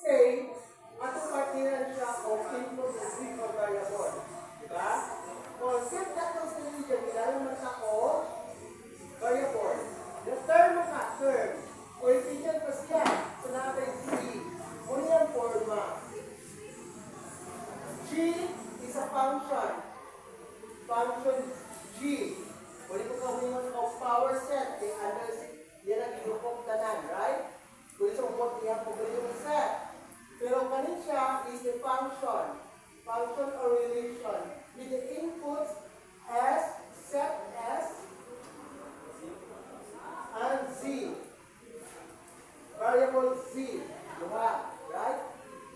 A, atong partiran siya o input o zero variable. Diba? Kung set natin sa region, ilalim mo sa o variable. The term mo ka, term. Coefficient pa siya. So natin C. Muna yung forma. G is a function. Function G. Pwede ko gawin ng power set. Yan ang inupok tanan, right? Pwede sa upok niya po pwede yung set. Pero kanit siya is the function. Function or relation. With the inputs S, set S, and Z. Variable Z. Diba? Right?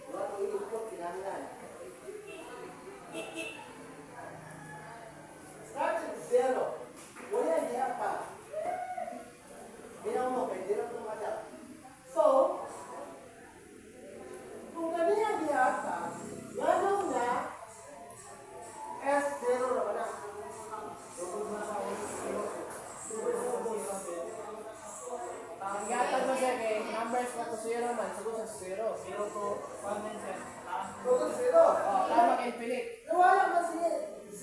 Diba ito i-input kinahanglan. Start with 0. Wala niya pa. Binaw mo, pwede rin tumadap. So, kung kaniya niya pa, gano'n na S0 naman na. Ang yatag mo siya kay numbers na to 0 man, sagot sa 0. 0 to 1 man siya. Sagot 0. Tama kay Philip. Nawala man siya Z.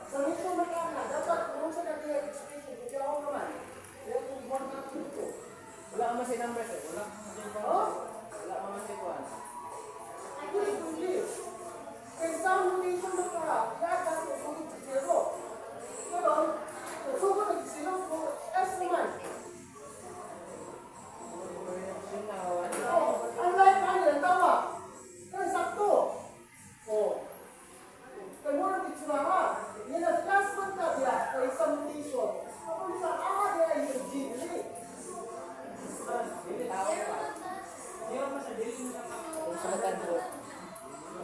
Sa mismo magkana, dapat kung sa kaniya expression, kung ako naman, kaya kung buwan na ito. Wala ka man si numbers eh. Wala ka man si Juan. Hindi. Kaya sa relation na para, yata ko kung ito 0. Pero, kung nag-0 ko, S naman. Unlike ano yan, tama. Kaya sakto. Kaya mo nang itsura ka. Yan ang classmate ka diya, kaya examination. Kapag sa diya yung G. Kung sugatan ko.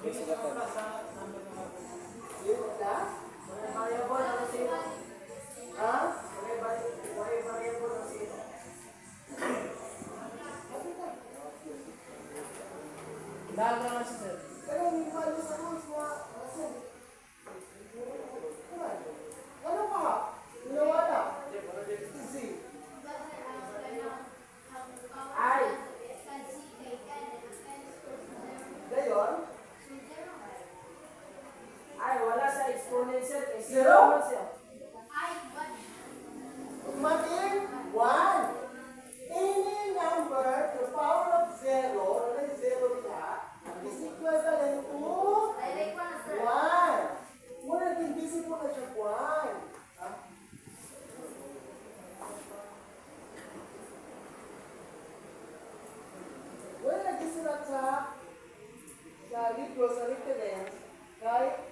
Kung sugatan. Yun na? Ha? Dahil naman si sir. Kaya yung value sa rules na, ano pa? Nawala. Z. I. Gayon? Ay, wala sa exponential. Zero? man siya. Automatic 1. Any number to the power of 0, wala yung 0 niya, is equivalent to 1. Muna naging visible na siya 1. Wala naging sulat sa libro, sa reference, right?